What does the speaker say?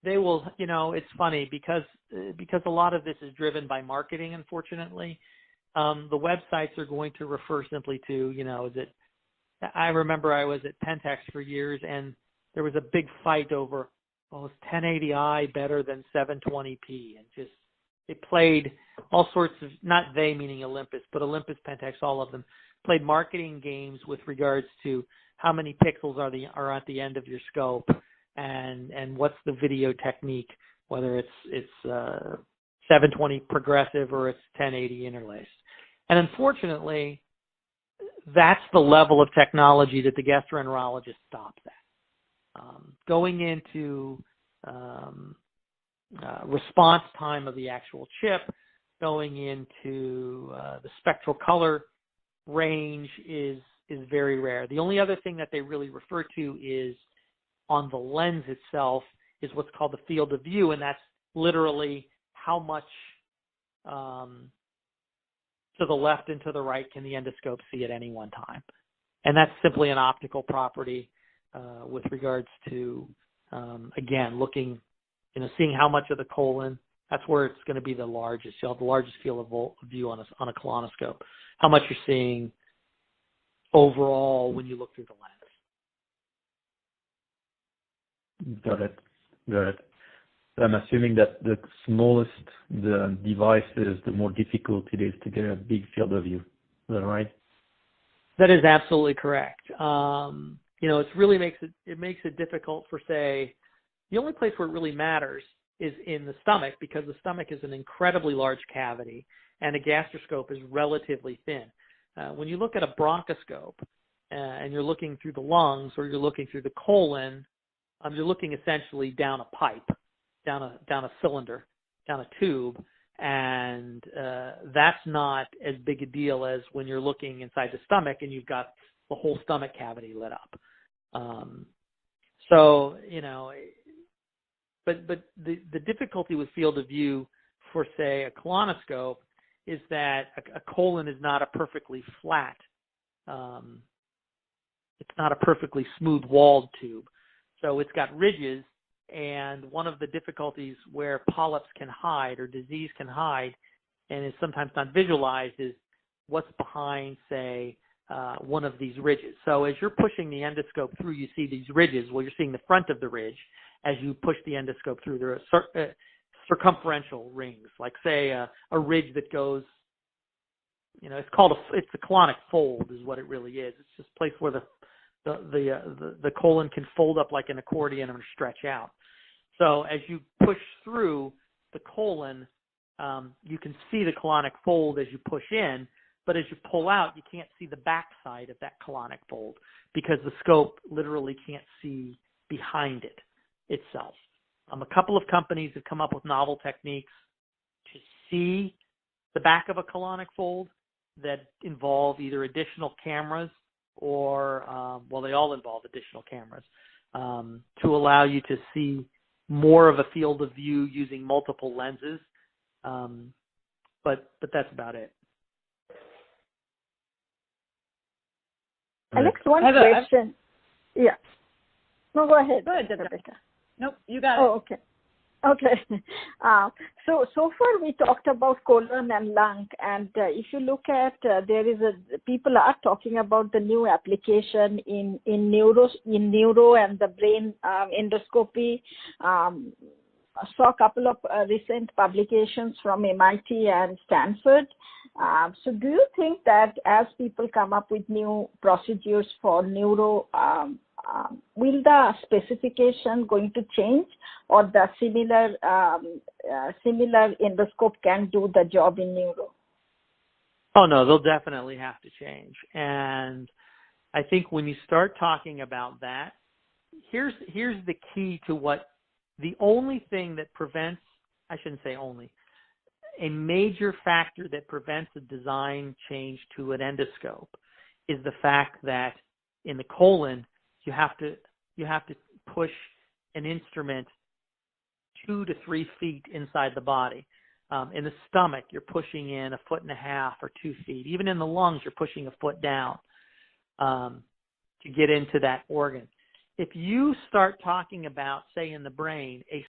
They will, it's funny because a lot of this is driven by marketing, unfortunately. The websites are going to refer simply to, I remember I was at Pentex for years, and there was a big fight over, is 1080i better than 720p? And just, it played all sorts of, not they meaning Olympus, but Olympus, Pentex, all of them, played marketing games with regards to how many pixels are at the end of your scope, and what's the video technique, whether it's 720 progressive or it's 1080 interlaced. And unfortunately, that's the level of technology that the gastroenterologist stops at. Going into response time of the actual chip, going into the spectral color range is very rare. The only other thing that they really refer to is on the lens itself is what's called the field of view, and that's literally how much to the left and to the right can the endoscope see at any one time. And that's simply an optical property with regards to, again, looking, seeing how much of the colon, that's where it's going to be the largest. You'll have the largest field of view on a colonoscope. How much you're seeing overall when you look through the lens. Got it. I'm assuming that the smallest the device is, the more difficult it is to get a big field of view. Is that right? That is absolutely correct. It really makes it difficult for, say, the only place where it really matters is in the stomach, because the stomach is an incredibly large cavity and a gastroscope is relatively thin. When you look at a bronchoscope and you're looking through the lungs or you're looking through the colon, you're looking essentially down a pipe, down a cylinder, down a tube, and that's not as big a deal as when you're looking inside the stomach and you've got the whole stomach cavity lit up. But the difficulty with field of view for, say, a colonoscope is that a colon is not a perfectly flat, it's not a perfectly smooth-walled tube. So it's got ridges, and one of the difficulties where polyps can hide or disease can hide and is sometimes not visualized is what's behind, say, one of these ridges. So as you're pushing the endoscope through, you see these ridges. Well, you're seeing the front of the ridge as you push the endoscope through. There are circumferential rings, like, say, a ridge that goes, it's a colonic fold is what it really is. It's just a place where the colon can fold up like an accordion and stretch out. So as you push through the colon, you can see the colonic fold as you push in, but as you pull out, you can't see the backside of that colonic fold because the scope literally can't see behind it itself. A couple of companies have come up with novel techniques to see the back of a colonic fold that involve either additional cameras or, they all involve additional cameras, to allow you to see more of a field of view using multiple lenses. But that's about it. Alex, one question. Yeah. No, go ahead. Go ahead, Rebecca. Nope, you got it. Oh, okay. Okay. So far we talked about colon and lung, and if you look at, people are talking about the new application in neuro and the brain endoscopy. I saw a couple of recent publications from MIT and Stanford. So do you think that as people come up with new procedures for neuro, will the specification going to change, or the similar endoscope can do the job in neuro? Oh no, they'll definitely have to change. And I think when you start talking about that, here's the key to what the only thing that prevents, I shouldn't say only, a major factor that prevents a design change to an endoscope is the fact that in the colon, you have to push an instrument 2 to 3 feet inside the body. In the stomach, you're pushing in 1.5 feet or 2 feet. Even in the lungs, you're pushing 1 foot down to get into that organ. If you start talking about, say, in the brain, a